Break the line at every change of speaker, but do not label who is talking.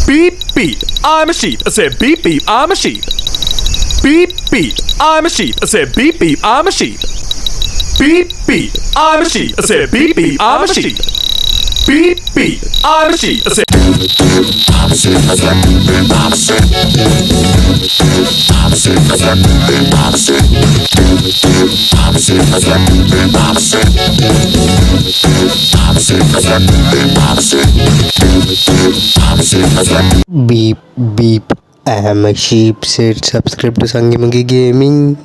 Beep beep, I'm a sheep. I said beep beep, I'm a sheep. Beep beep, I'm a sheep. I said beep beep, I'm a sheep. Beep beep, I'm a sheep. I said beep beep, I'm a sheep. Beep beep, I'm a sheep. I said
Beep beep, I am a sheep. Said subscribe to Sangi Mangi Gaming.